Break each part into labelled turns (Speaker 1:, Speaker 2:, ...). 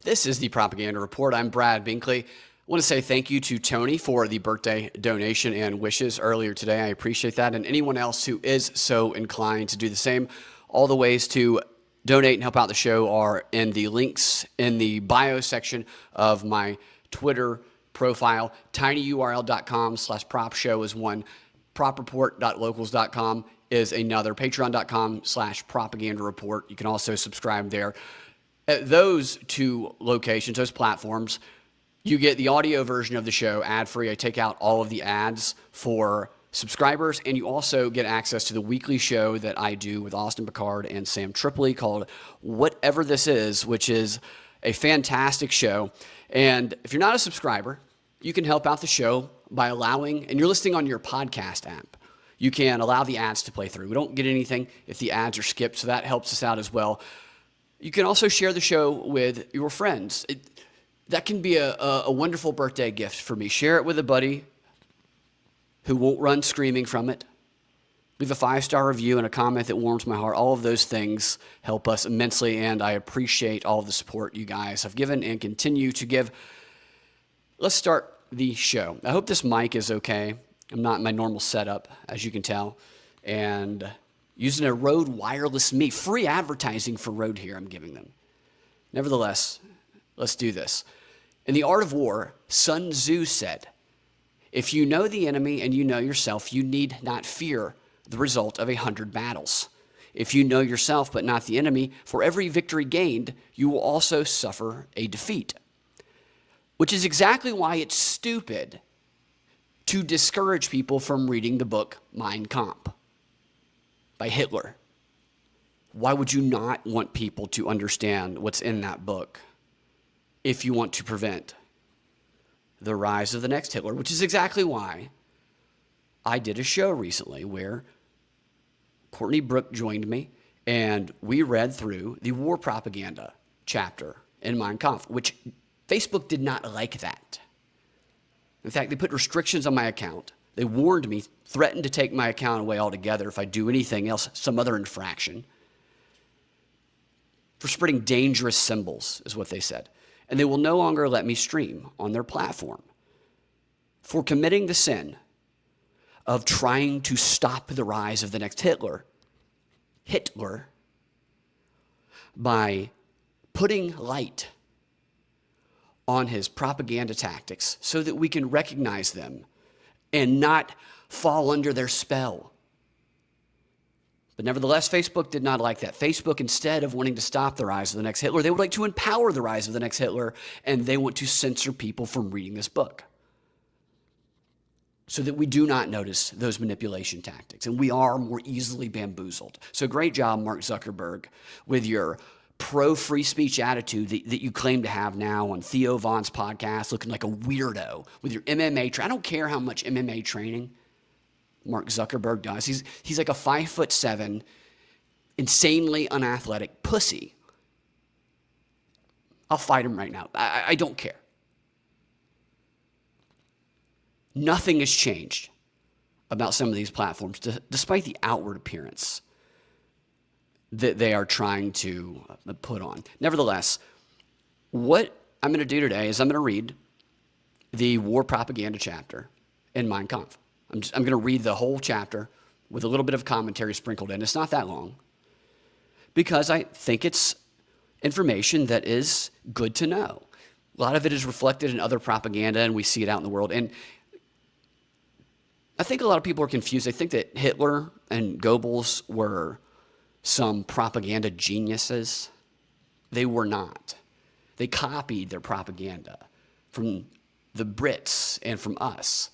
Speaker 1: This is the Propaganda Report. I'm Brad Binkley. I want to say thank you to Tony for the birthday donation and wishes earlier today. I appreciate that. And anyone else who is so inclined to do the same. All the ways to donate and help out the show are in the links in the bio section of my Twitter profile. tinyurl.com/propshow is one. propreport.locals.com is another. Patreon.com/propaganda report. You can also subscribe there. At those two locations, those platforms, you get the audio version of the show ad-free. I take out all of the ads for subscribers, and you also get access to the weekly show that I do with Austin Picard and Sam Tripoli called Whatever This Is, which is a fantastic show. And if you're not a subscriber, you can help out the show by allowing, and you're listening on your podcast app, you can allow the ads to play through. We don't get anything if the ads are skipped, so that helps us out as well. You can also share the show with your friends. That can be a wonderful birthday gift for me. Share it with a buddy who won't run screaming from it. Leave a 5-star review and a comment that warms my heart. All of those things help us immensely, and I appreciate all of the support you guys have given and continue to give. Let's start the show. I hope this mic is okay. I'm not in my normal setup, as you can tell, and using a Rode Wireless Me. Free advertising for Rode here I'm giving them. Nevertheless, let's do this. In The Art of War, Sun Tzu said, "If you know the enemy and you know yourself, you need not fear the result of 100 battles. If you know yourself but not the enemy, for every victory gained, you will also suffer a defeat." Which is exactly why it's stupid to discourage people from reading the book Mein Kampf by Hitler. Why would you not want people to understand what's in that book if you want to prevent the rise of the next Hitler? Which is exactly why I did a show recently where Courtney Brooke joined me and we read through the war propaganda chapter in Mein Kampf, which Facebook did not like that. In fact, they put restrictions on my account. They warned me, threatened to take my account away altogether if I do anything else, some other infraction, for spreading dangerous symbols, is what they said. And they will no longer let me stream on their platform for committing the sin of trying to stop the rise of the next Hitler, by putting light on his propaganda tactics so that we can recognize them and not fall under their spell. But nevertheless, Facebook did not like that. Facebook, instead of wanting to stop the rise of the next Hitler, they would like to empower the rise of the next Hitler, and they want to censor people from reading this book so that we do not notice those manipulation tactics, and we are more easily bamboozled. So great job, Mark Zuckerberg, with your pro-free speech attitude that you claim to have now on Theo Von's podcast, looking like a weirdo with your MMA training. I don't care how much MMA training Mark Zuckerberg does. He's like a 5'7", insanely unathletic pussy. I'll fight him right now. I don't care. Nothing has changed about some of these platforms, despite the outward appearance that they are trying to put on. Nevertheless, what I'm going to do today is I'm going to read the war propaganda chapter in Mein Kampf. I'm going to read the whole chapter with a little bit of commentary sprinkled in. It's not that long because I think it's information that is good to know. A lot of it is reflected in other propaganda, and we see it out in the world. And I think a lot of people are confused. They think that Hitler and Goebbels were some propaganda geniuses. They were not. They copied their propaganda from the Brits and from us.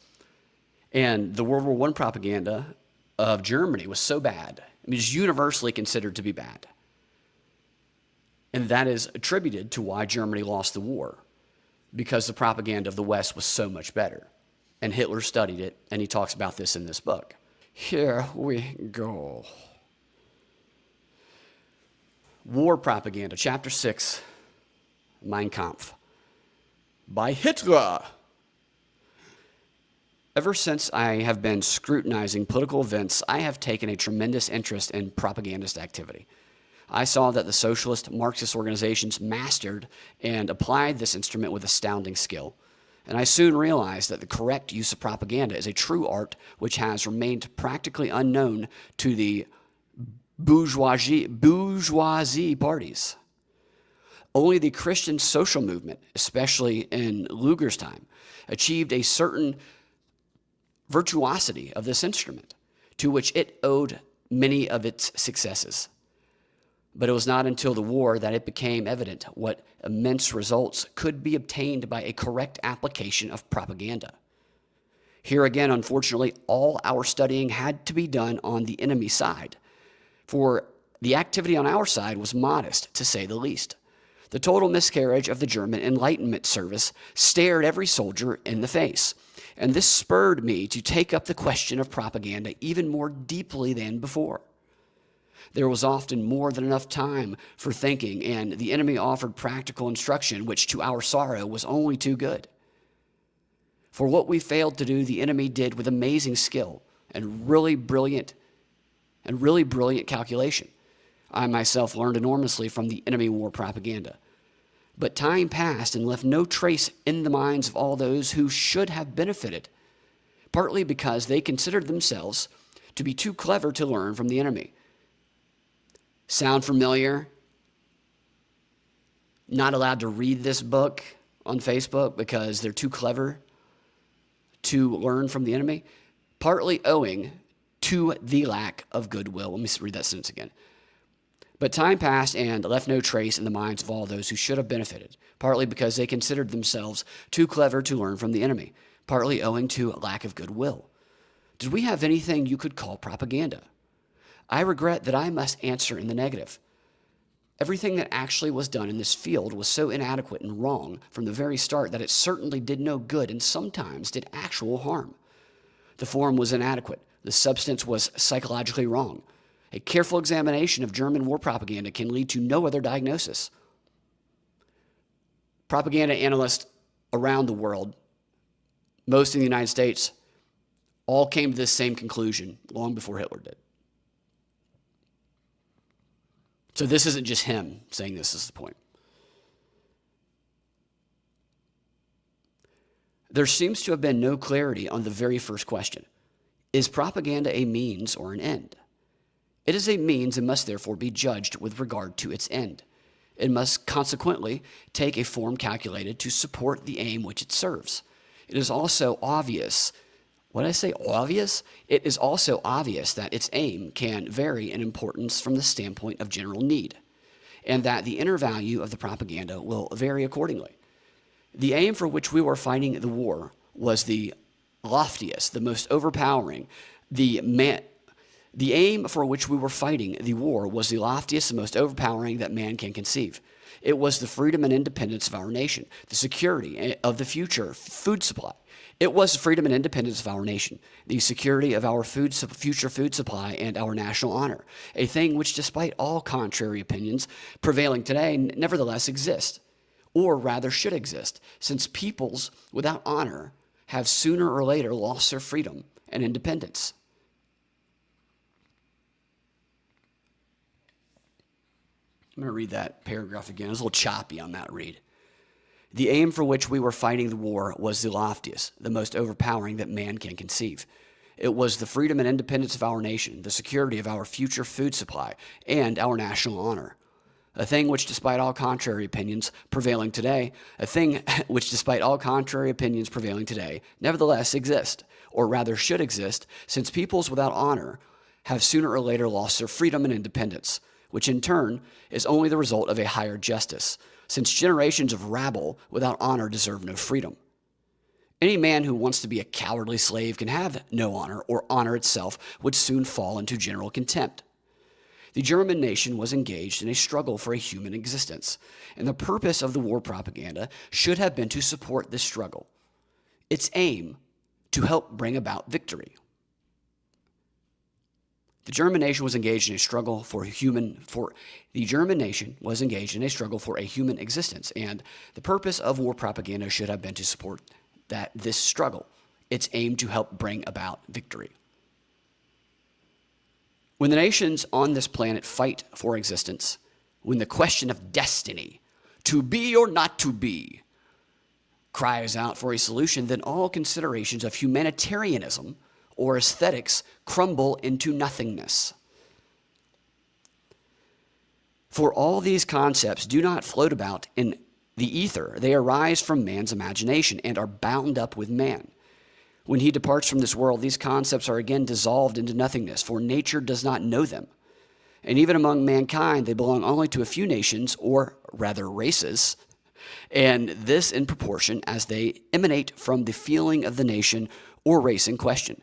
Speaker 1: And the World War I propaganda of Germany was so bad. I mean, it's universally considered to be bad. And that is attributed to why Germany lost the war, because the propaganda of the West was so much better. And Hitler studied it, and he talks about this in this book. Here we go. War Propaganda, Chapter 6, Mein Kampf, by Hitler. Ever since I have been scrutinizing political events, I have taken a tremendous interest in propagandist activity. I saw that the socialist Marxist organizations mastered and applied this instrument with astounding skill. And I soon realized that the correct use of propaganda is a true art which has remained practically unknown to the bourgeoisie parties. Only the Christian social movement, especially in Luger's time, achieved a certain virtuosity of this instrument, to which it owed many of its successes. But it was not until the war that it became evident what immense results could be obtained by a correct application of propaganda. Here again, unfortunately, all our studying had to be done on the enemy side, for the activity on our side was modest, to say the least. The total miscarriage of the German Enlightenment service stared every soldier in the face, and this spurred me to take up the question of propaganda even more deeply than before. There was often more than enough time for thinking, and the enemy offered practical instruction, which to our sorrow was only too good. For what we failed to do, the enemy did with amazing skill and really brilliant calculation. I myself learned enormously from the enemy war propaganda. But time passed and left no trace in the minds of all those who should have benefited, partly because they considered themselves to be too clever to learn from the enemy. Sound familiar? Not allowed to read this book on Facebook because they're too clever to learn from the enemy, partly owing to the lack of goodwill. Let me read that sentence again. But time passed and left no trace in the minds of all those who should have benefited, partly because they considered themselves too clever to learn from the enemy, partly owing to a lack of goodwill. Did we have anything you could call propaganda? I regret that I must answer in the negative. Everything that actually was done in this field was so inadequate and wrong from the very start that it certainly did no good and sometimes did actual harm. The form was inadequate. The substance was psychologically wrong. A careful examination of German war propaganda can lead to no other diagnosis. Propaganda analysts around the world, most in the United States, all came to this same conclusion long before Hitler did. So this isn't just him saying this is the point. There seems to have been no clarity on the very first question. Is propaganda a means or an end? It is a means and must therefore be judged with regard to its end. It must consequently take a form calculated to support the aim which it serves. It is also obvious. What did I say? Obvious? It is also obvious that its aim can vary in importance from the standpoint of general need, and that the inner value of the propaganda will vary accordingly. The aim for which we were fighting the war was the loftiest, the most overpowering. The aim for which we were fighting the war was the loftiest and most overpowering that man can conceive. It was the freedom and independence of our nation, the security of the future food supply. It was the freedom and independence of our nation, the security of our future food supply, and our national honor, a thing which, despite all contrary opinions prevailing today, nevertheless exist, or rather should exist, since peoples without honor have sooner or later lost their freedom and independence. I'm going to read that paragraph again. It was a little choppy on that read. The aim for which we were fighting the war was the loftiest, the most overpowering that man can conceive. It was the freedom and independence of our nation, the security of our future food supply, and our national honor. A thing which, despite all contrary opinions prevailing today, nevertheless exist, or rather should exist, since peoples without honor have sooner or later lost their freedom and independence, which in turn is only the result of a higher justice, since generations of rabble without honor deserve no freedom. Any man who wants to be a cowardly slave can have no honor, or honor itself would soon fall into general contempt. The German nation was engaged in a struggle for a human existence, and the purpose of the war propaganda should have been to support this struggle. Its aim, to help bring about victory. The German nation was engaged in a struggle for a human existence, and the purpose of war propaganda should have been to support this struggle, its aim to help bring about victory. When the nations on this planet fight for existence, when the question of destiny, to be or not to be, cries out for a solution, then all considerations of humanitarianism or aesthetics crumble into nothingness. For all these concepts do not float about in the ether. They arise from man's imagination and are bound up with man. When he departs from this world, these concepts are again dissolved into nothingness, for nature does not know them. And even among mankind, they belong only to a few nations, or rather races, and this in proportion as they emanate from the feeling of the nation or race in question.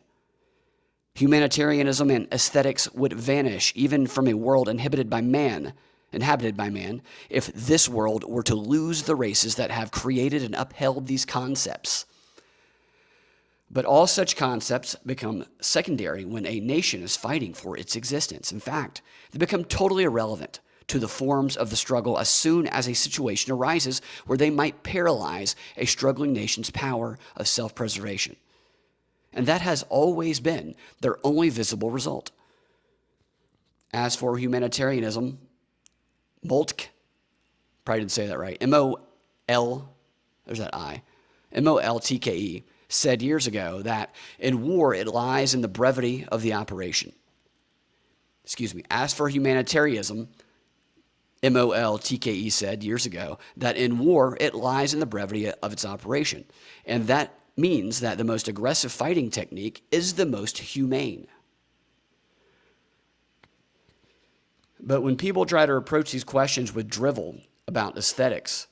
Speaker 1: Humanitarianism and aesthetics would vanish even from a world inhabited by man, if this world were to lose the races that have created and upheld these concepts. But all such concepts become secondary when a nation is fighting for its existence. In fact, they become totally irrelevant to the forms of the struggle as soon as a situation arises where they might paralyze a struggling nation's power of self-preservation. And that has always been their only visible result. As for humanitarianism, Moltke, probably didn't say that right, M-O-L-T-K-E, said years ago that in war it lies in the brevity of the operation. As for humanitarianism, Moltke said years ago that in war it lies in the brevity of its operation. And that means that the most aggressive fighting technique is the most humane. But when people try to approach these questions with drivel about aesthetics,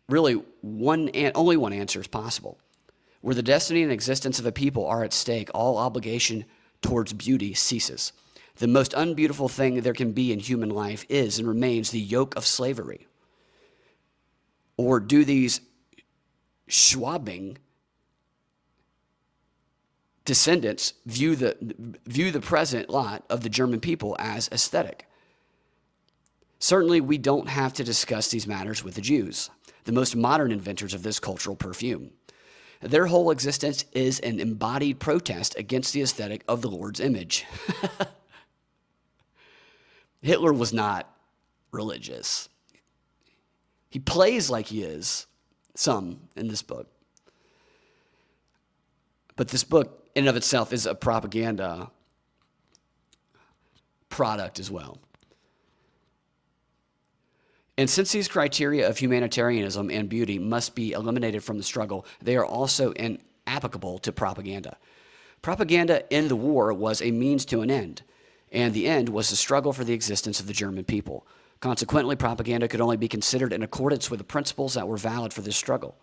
Speaker 1: really only one answer is possible. Where the destiny and existence of a people are at stake, all obligation towards beauty ceases. The most unbeautiful thing there can be in human life is and remains the yoke of slavery. Or do these Schwabing descendants view the present lot of the German people as aesthetic? Certainly, we don't have to discuss these matters with the Jews, the most modern inventors of this cultural perfume. Their whole existence is an embodied protest against the aesthetic of the Lord's image. Hitler was not religious. He plays like he is, some in this book. But this book, in and of itself, is a propaganda product as well. And since these criteria of humanitarianism and beauty must be eliminated from the struggle, they are also inapplicable to propaganda. Propaganda in the war was a means to an end, and the end was the struggle for the existence of the German people. Consequently, propaganda could only be considered in accordance with the principles that were valid for this struggle.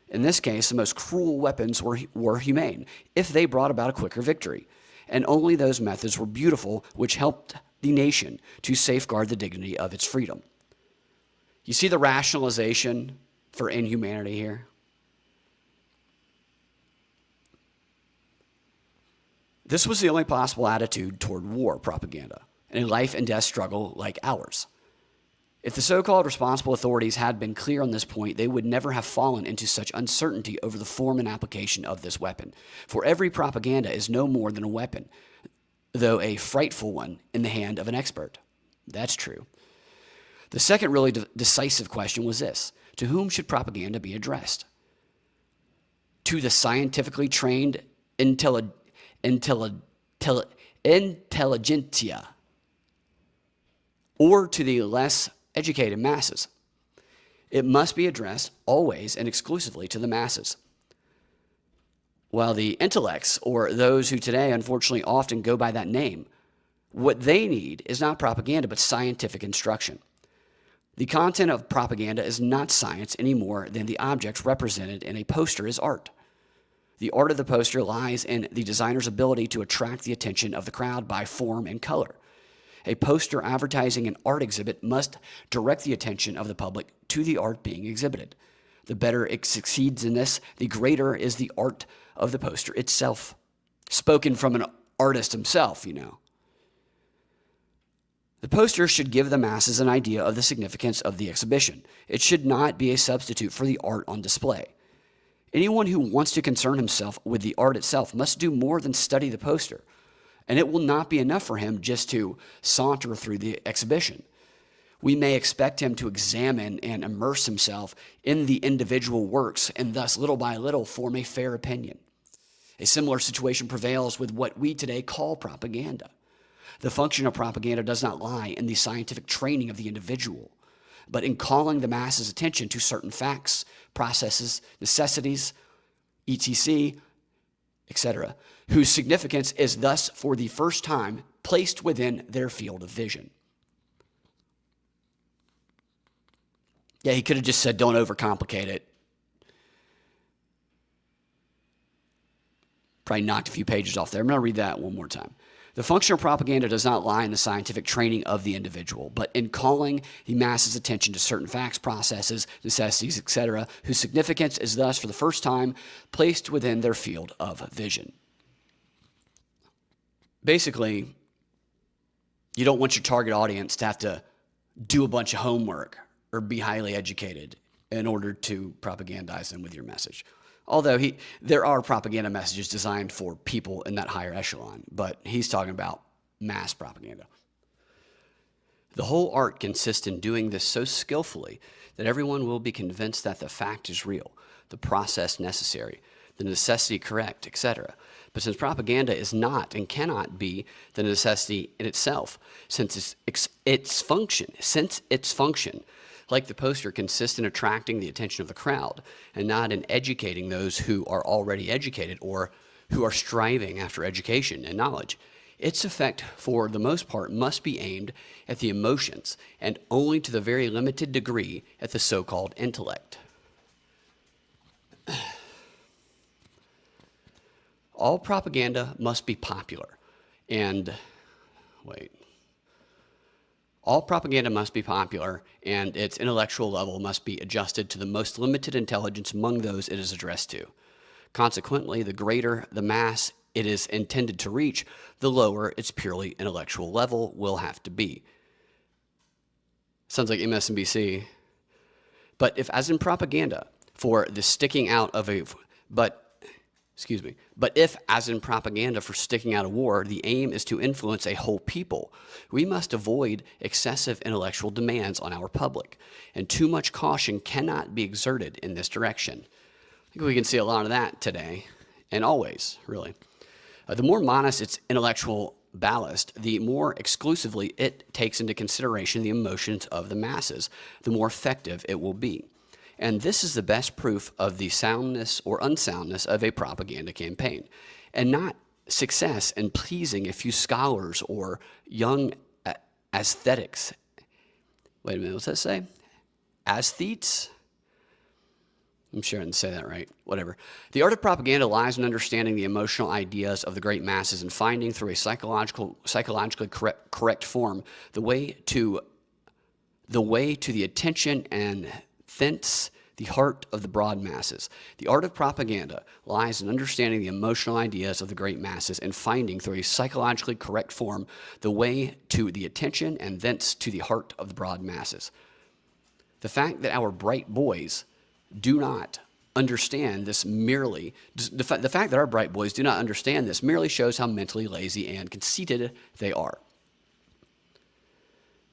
Speaker 1: In this case, the most cruel weapons were humane, if they brought about a quicker victory, and only those methods were beautiful which helped the nation to safeguard the dignity of its freedom. You see the rationalization for inhumanity here? This was the only possible attitude toward war propaganda in a life and death struggle like ours. If the so-called responsible authorities had been clear on this point, they would never have fallen into such uncertainty over the form and application of this weapon. For every propaganda is no more than a weapon, though a frightful one in the hand of an expert. That's true. The second really decisive question was this: to whom should propaganda be addressed? To the scientifically trained intelligentsia, or to the less educated masses? It must be addressed always and exclusively to the masses. While the intellects, or those who today unfortunately often go by that name, what they need is not propaganda but scientific instruction. The content of propaganda is not science any more than the objects represented in a poster is art. The art of the poster lies in the designer's ability to attract the attention of the crowd by form and color. A poster advertising an art exhibit must direct the attention of the public to the art being exhibited. The better it succeeds in this, the greater is the art of the poster itself. Spoken from an artist himself, you know. The poster should give the masses an idea of the significance of the exhibition. It should not be a substitute for the art on display. Anyone who wants to concern himself with the art itself must do more than study the poster, and it will not be enough for him just to saunter through the exhibition. we may expect him to examine and immerse himself in the individual works and thus little by little form a fair opinion. A similar situation prevails with what we today call propaganda. The function of propaganda does not lie in the scientific training of the individual, but in calling the masses' attention to certain facts, processes, necessities, etc., etc., whose significance is thus for the first time placed within their field of vision. Yeah, he could have just said, don't overcomplicate it. Probably knocked a few pages off there. I'm going to read that one more time. The function of propaganda does not lie in the scientific training of the individual, but in calling the masses' attention to certain facts, processes, necessities, etc., whose significance is thus for the first time placed within their field of vision. Basically, you don't want your target audience to have to do a bunch of homework or be highly educated in order to propagandize them with your message. Although there are propaganda messages designed for people in that higher echelon, but he's talking about mass propaganda. The whole art consists in doing this so skillfully that everyone will be convinced that the fact is real, the process necessary, the necessity correct, etc. But since propaganda is not and cannot be the necessity in itself, since its function, like the poster, consists in attracting the attention of the crowd and not in educating those who are already educated or who are striving after education and knowledge. Its effect, for the most part, must be aimed at the emotions and only to the very limited degree at the so-called intellect. All propaganda must be popular All propaganda must be popular, and its intellectual level must be adjusted to the most limited intelligence among those it is addressed to. Consequently, the greater the mass it is intended to reach, the lower its purely intellectual level will have to be. Sounds like MSNBC. But if, as in propaganda, for sticking out a war, the aim is to influence a whole people, we must avoid excessive intellectual demands on our public, and too much caution cannot be exerted in this direction. I think we can see a lot of that today, and always, really. The more modest its intellectual ballast, the more exclusively it takes into consideration the emotions of the masses, the more effective it will be. And this is the best proof of the soundness or unsoundness of a propaganda campaign, and not success in pleasing a few scholars or young aesthetics. Wait a minute, what's that say? Aesthetes? I'm sure I didn't say that right. Whatever. The art of propaganda lies in understanding the emotional ideas of the great masses and finding through a psychologically correct form the way to the attention and thence the heart of the broad masses. The art of propaganda lies in understanding the emotional ideas of the great masses and finding through a psychologically correct form the way to the attention and thence to the heart of the broad masses. The fact that our bright boys do not understand this merely, the fact that our bright boys do not understand this merely shows how mentally lazy and conceited they are.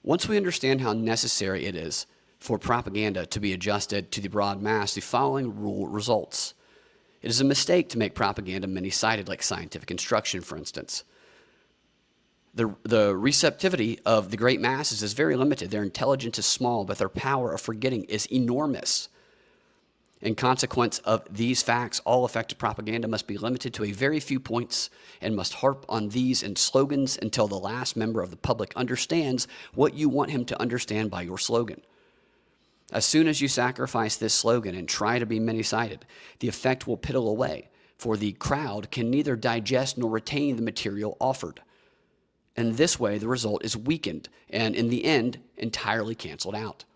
Speaker 1: Once we understand how necessary it is for propaganda to be adjusted to the broad mass, the following rule results. It is a mistake to make propaganda many-sided, like scientific instruction, for instance. The receptivity of the great masses is very limited. Their intelligence is small, but their power of forgetting is enormous. In consequence of these facts, all effective propaganda must be limited to a very few points and must harp on these in slogans until the last member of the public understands what you want him to understand by your slogan. As soon as you sacrifice this slogan and try to be many-sided, the effect will piddle away, for the crowd can neither digest nor retain the material offered. In this way, the result is weakened and, in the end, entirely canceled out.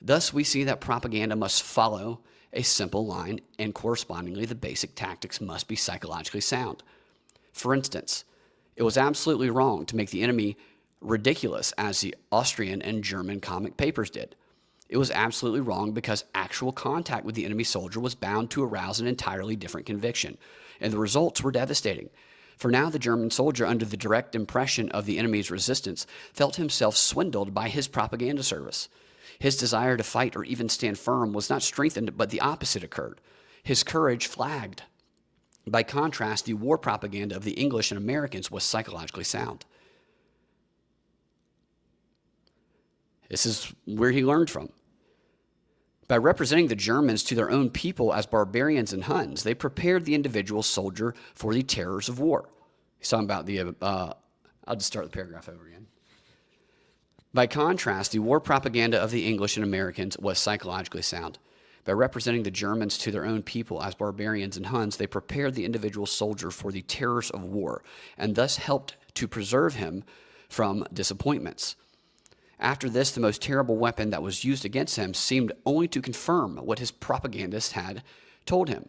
Speaker 1: Thus, we see that propaganda must follow a simple line, and correspondingly, the basic tactics must be psychologically sound. For instance, it was absolutely wrong to make the enemy ridiculous as the Austrian and German comic papers did. It was absolutely wrong because actual contact with the enemy soldier was bound to arouse an entirely different conviction, and the results were devastating. For now the German soldier, under the direct impression of the enemy's resistance, felt himself swindled by his propaganda service. His desire to fight or even stand firm was not strengthened, but the opposite occurred. His courage flagged. By contrast, the war propaganda of the English and Americans was psychologically sound. This is where he learned from. By representing the Germans to their own people as barbarians and Huns, they prepared the individual soldier for the terrors of war. He's talking about I'll just start the paragraph over again. By contrast, the war propaganda of the English and Americans was psychologically sound. By representing the Germans to their own people as barbarians and Huns, they prepared the individual soldier for the terrors of war, and thus helped to preserve him from disappointments. After this, the most terrible weapon that was used against him seemed only to confirm what his propagandists had told him.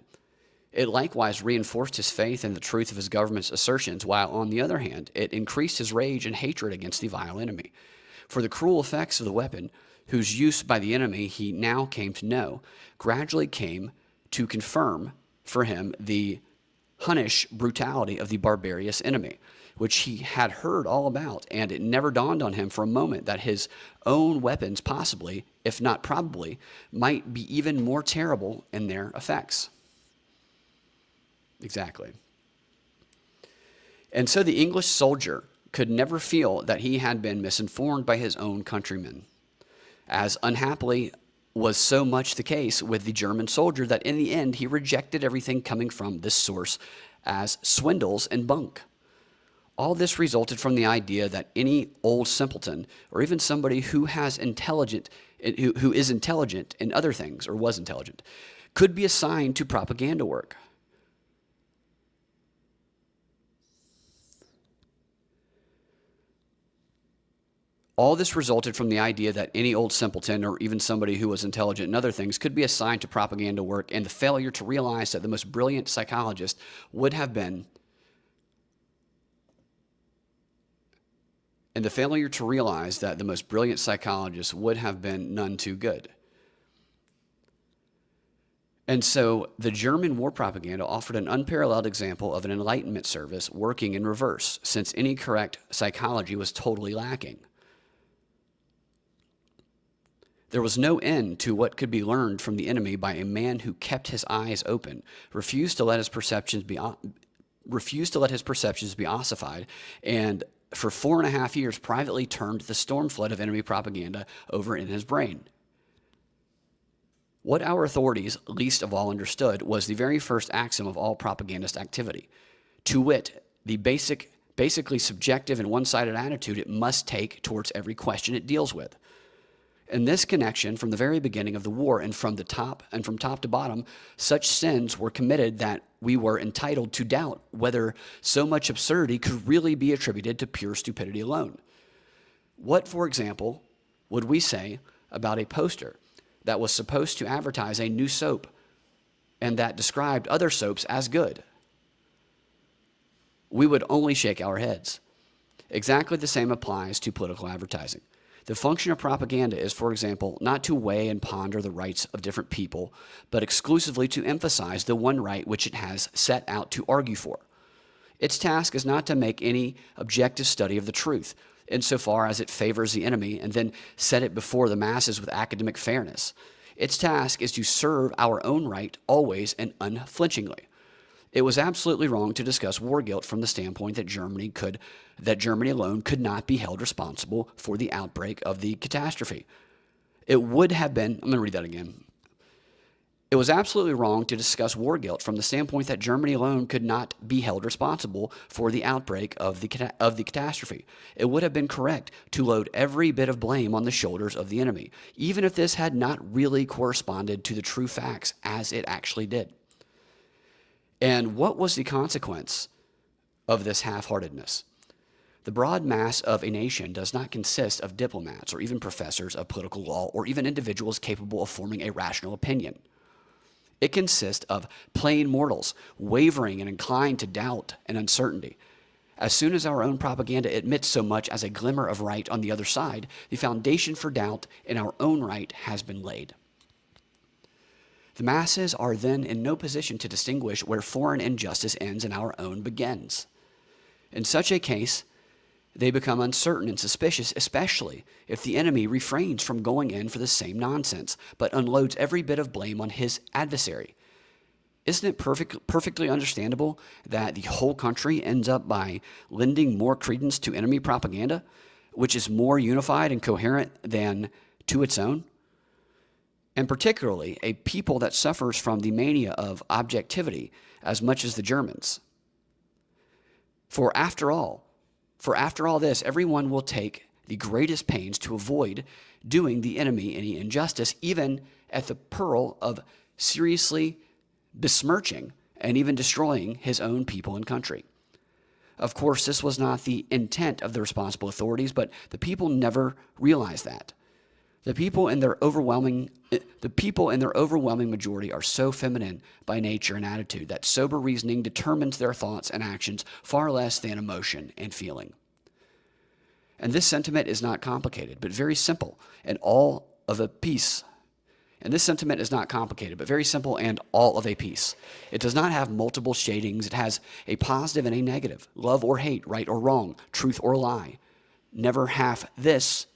Speaker 1: It likewise reinforced his faith in the truth of his government's assertions, while, on the other hand, it increased his rage and hatred against the vile enemy. For the cruel effects of the weapon, whose use by the enemy he now came to know, gradually came to confirm for him the Hunnish brutality of the barbarous enemy, which he had heard all about, and it never dawned on him for a moment that his own weapons possibly, if not probably, might be even more terrible in their effects. Exactly. And so the English soldier could never feel that he had been misinformed by his own countrymen, as unhappily was so much the case with the German soldier that in the end he rejected everything coming from this source as swindles and bunk. All this resulted from the idea that any old simpleton, or even somebody who is intelligent in other things, or was intelligent, could be assigned to propaganda work. All this resulted from the idea that any old simpleton, or even somebody who was intelligent in other things, could be assigned to propaganda work, and the failure to realize that the most brilliant psychologist would have been none too good. And so the German war propaganda offered an unparalleled example of an Enlightenment service working in reverse, since any correct psychology was totally lacking. There was no end to what could be learned from the enemy by a man who kept his eyes open, refused to let his perceptions be ossified, and for 4.5 years privately turned the storm flood of enemy propaganda over in his brain. What our authorities least of all understood was the very first axiom of all propagandist activity, to wit, the basically subjective and one-sided attitude it must take towards every question it deals with. In this connection, from the very beginning of the war and from top to bottom, such sins were committed that we were entitled to doubt whether so much absurdity could really be attributed to pure stupidity alone. What, for example, would we say about a poster that was supposed to advertise a new soap and that described other soaps as good? We would only shake our heads. Exactly the same applies to political advertising. The function of propaganda is, for example, not to weigh and ponder the rights of different people, but exclusively to emphasize the one right which it has set out to argue for. Its task is not to make any objective study of the truth, insofar as it favors the enemy, and then set it before the masses with academic fairness. Its task is to serve our own right always and unflinchingly. It was absolutely wrong to discuss war guilt from the standpoint that Germany alone could not be held responsible for the outbreak of the catastrophe. It would have been, I'm going to read that again. It was absolutely wrong to discuss war guilt from the standpoint that Germany alone could not be held responsible for the outbreak of the catastrophe. It would have been correct to load every bit of blame on the shoulders of the enemy, even if this had not really corresponded to the true facts as it actually did. And what was the consequence of this half-heartedness? The broad mass of a nation does not consist of diplomats or even professors of political law or even individuals capable of forming a rational opinion. It consists of plain mortals, wavering and inclined to doubt and uncertainty. As soon as our own propaganda admits so much as a glimmer of right on the other side, the foundation for doubt in our own right has been laid. The masses are then in no position to distinguish where foreign injustice ends and our own begins. In such a case, they become uncertain and suspicious, especially if the enemy refrains from going in for the same nonsense, but unloads every bit of blame on his adversary. Isn't it perfectly understandable that the whole country ends up by lending more credence to enemy propaganda, which is more unified and coherent than to its own? And particularly a people that suffers from the mania of objectivity as much as the Germans. For after all this, everyone will take the greatest pains to avoid doing the enemy any injustice, even at the peril of seriously besmirching and even destroying his own people and country. Of course, this was not the intent of the responsible authorities, but the people never realized that. The people in their overwhelming majority are so feminine by nature and attitude that sober reasoning determines their thoughts and actions far less than emotion and feeling. And this sentiment is not complicated, but very simple and all of a piece. And this sentiment is not complicated, but very simple and all of a piece. It does not have multiple shadings. It has a positive and a negative, love or hate, right or wrong, truth or lie. Never half this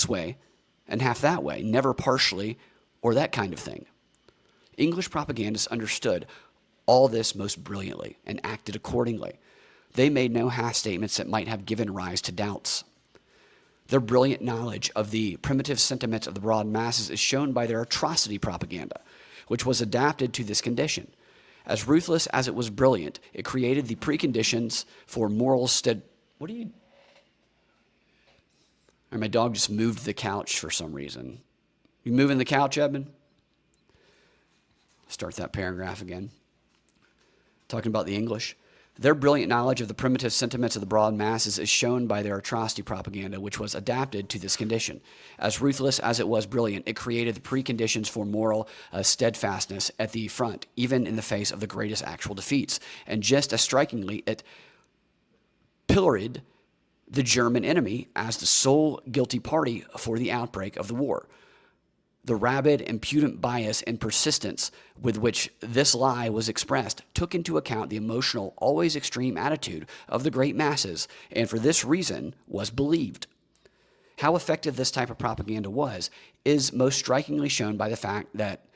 Speaker 1: way, and half that way, never partially or that kind of thing. English propagandists understood all this most brilliantly and acted accordingly. They made no half statements that might have given rise to doubts. Their brilliant knowledge of the primitive sentiments of the broad masses is shown by their atrocity propaganda, which was adapted to this condition. As ruthless as it was brilliant, it created the preconditions for moral What are you... Or my dog just moved the couch for some reason. You moving the couch, Edmund? Start that paragraph again. Talking about the English. Their brilliant knowledge of the primitive sentiments of the broad masses is shown by their atrocity propaganda, which was adapted to this condition. As ruthless as it was brilliant, it created the preconditions for moral steadfastness at the front, even in the face of the greatest actual defeats. And just as strikingly, it pilloried the German enemy as the sole guilty party for the outbreak of the war. The rabid, impudent bias and persistence with which this lie was expressed took into account the emotional, always extreme attitude of the great masses, and for this reason was believed. How effective this type of propaganda was is most strikingly shown by the fact that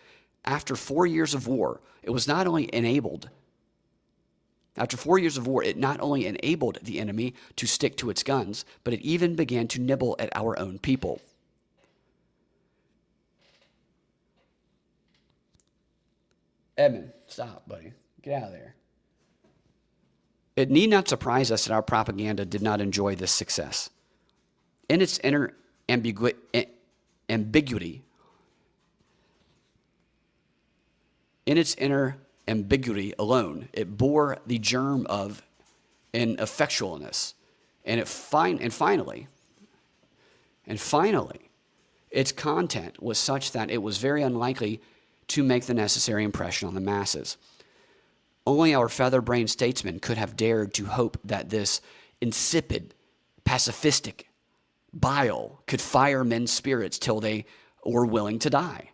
Speaker 1: after 4 years of war, it not only enabled the enemy to stick to its guns, but it even began to nibble at our own people. Edmund, stop, buddy. Get out of there. It need not surprise us that our propaganda did not enjoy this success. In its inner ambiguity, alone, it bore the germ of ineffectualness. And finally, its content was such that it was very unlikely to make the necessary impression on the masses. Only our feather-brained statesmen could have dared to hope that this insipid, pacifistic bile could fire men's spirits till they were willing to die.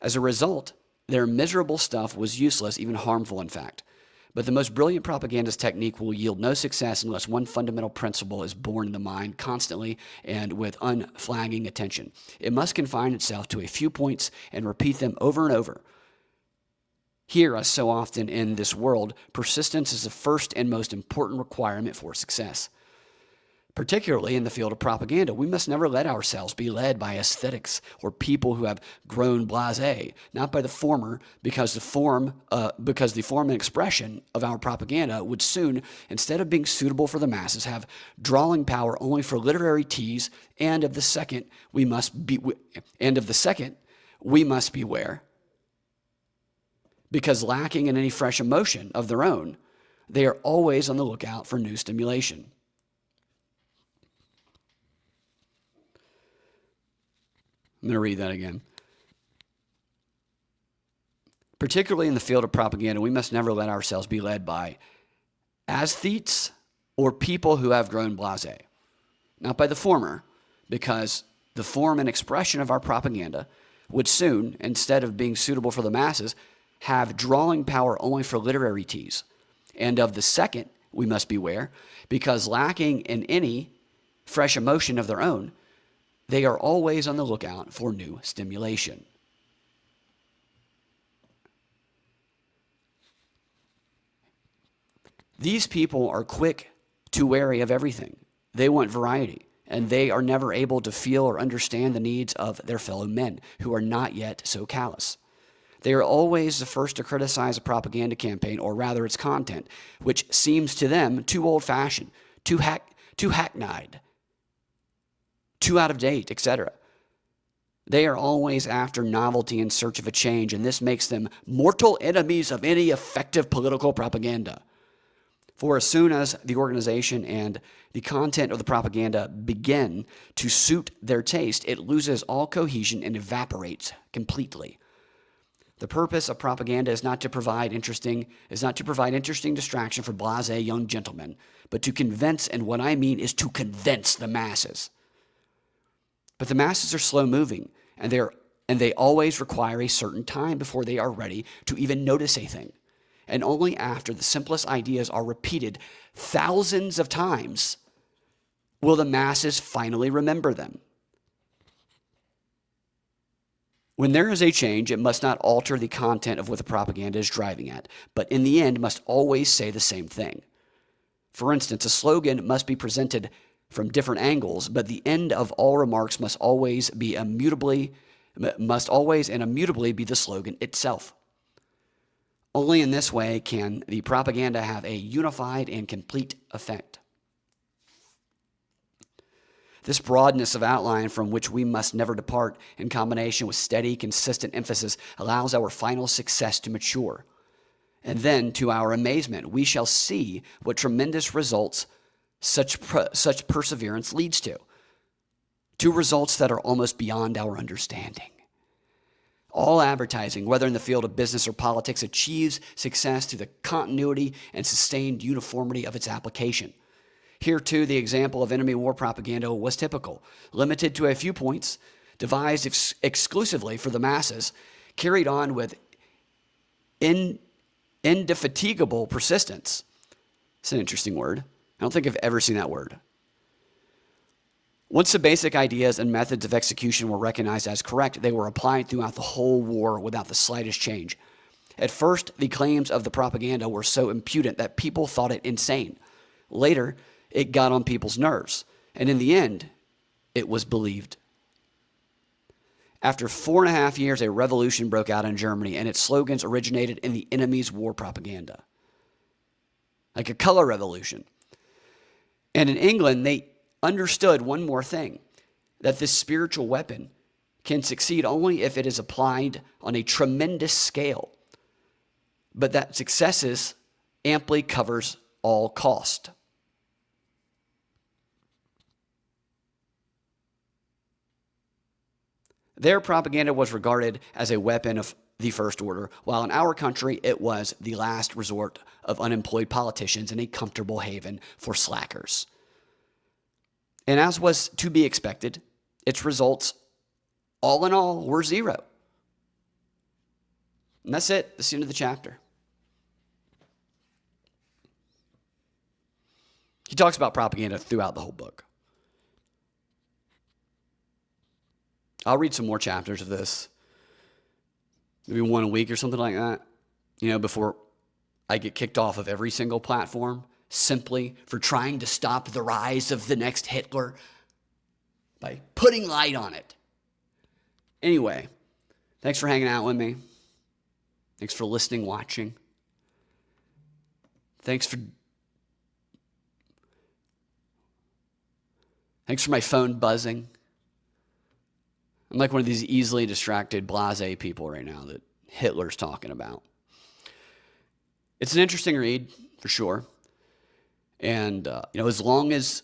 Speaker 1: As a result, their miserable stuff was useless, even harmful, in fact. But the most brilliant propagandist technique will yield no success unless one fundamental principle is born in the mind constantly and with unflagging attention. It must confine itself to a few points and repeat them over and over. Here, as so often in this world, persistence is the first and most important requirement for success. Particularly in the field of propaganda, we must never let ourselves be led by aesthetics or people who have grown blasé, not by the former, because the form and expression of our propaganda would soon, instead of being suitable for the masses, have drawing power only for literary tease, and of the second we must beware. Because lacking in any fresh emotion of their own, they are always on the lookout for new stimulation. I'm going to read that again. Particularly in the field of propaganda, we must never let ourselves be led by aesthetes or people who have grown blasé. Not by the former, because the form and expression of our propaganda would soon, instead of being suitable for the masses, have drawing power only for literary tease. And of the second, we must beware, because lacking in any fresh emotion of their own, they are always on the lookout for new stimulation. These people are quick to weary of everything. They want variety, and they are never able to feel or understand the needs of their fellow men who are not yet so callous. They are always the first to criticize a propaganda campaign, or rather its content, which seems to them too old-fashioned, too hackneyed, too out of date, etc. They are always after novelty in search of a change, and this makes them mortal enemies of any effective political propaganda. For as soon as the organization and the content of the propaganda begin to suit their taste, it loses all cohesion and evaporates completely. The purpose of propaganda is not to provide interesting distraction for blasé young gentlemen, but to convince, and what I mean is to convince the masses. But the masses are slow moving, and they always require a certain time before they are ready to even notice a thing. And only after the simplest ideas are repeated thousands of times will the masses finally remember them. When there is a change, it must not alter the content of what the propaganda is driving at, but in the end must always say the same thing. For instance, a slogan must be presented from different angles, but the end of all remarks must always and immutably be the slogan itself. Only in this way can the propaganda have a unified and complete effect. This broadness of outline from which we must never depart, in combination with steady, consistent emphasis, allows our final success to mature. And then, to our amazement, we shall see what tremendous results such perseverance leads to results that are almost beyond our understanding. All advertising, whether in the field of business or politics, achieves success through the continuity and sustained uniformity of its application. Here, too, the example of enemy war propaganda was typical, limited to a few points, devised exclusively for the masses, carried on with indefatigable persistence. It's an interesting word. I don't think I've ever seen that word. Once the basic ideas and methods of execution were recognized as correct, they were applied throughout the whole war without the slightest change. At first, the claims of the propaganda were so impudent that people thought it insane. Later, it got on people's nerves, and in the end, it was believed. After 4.5 years, a revolution broke out in Germany, and its slogans originated in the enemy's war propaganda, like a color revolution. And in England, they understood one more thing, that this spiritual weapon can succeed only if it is applied on a tremendous scale, but that successes amply covers all cost. Their propaganda was regarded as a weapon of the first order, while in our country it was the last resort of unemployed politicians and a comfortable haven for slackers. And as was to be expected, its results, all in all, were zero. And that's it. That's the end of the chapter. He talks about propaganda throughout the whole book. I'll read some more chapters of this, maybe one a week or something like that, before I get kicked off of every single platform simply for trying to stop the rise of the next Hitler by putting light on it. Anyway, thanks for hanging out with me. Thanks for listening, watching. Thanks for my phone buzzing. I'm like one of these easily distracted blasé people right now that Hitler's talking about. It's an interesting read, for sure. And, as long as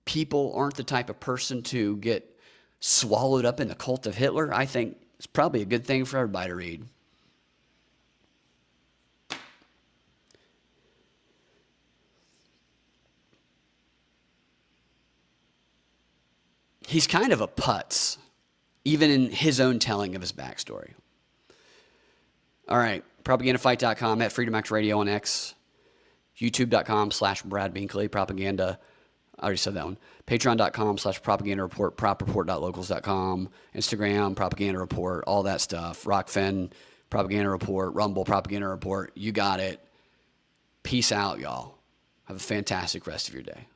Speaker 1: people aren't the type of person to get swallowed up in the cult of Hitler, I think it's probably a good thing for everybody to read. He's kind of a putz, even in his own telling of his backstory. All right, propagandafight.com, at Freedom Act Radio on X. YouTube.com/Brad Binkley, propaganda. I already said that one. Patreon.com/propaganda report, propreport.locals.com, Instagram, propaganda report, all that stuff. Rockfin, propaganda report, Rumble, propaganda report. You got it. Peace out, y'all. Have a fantastic rest of your day.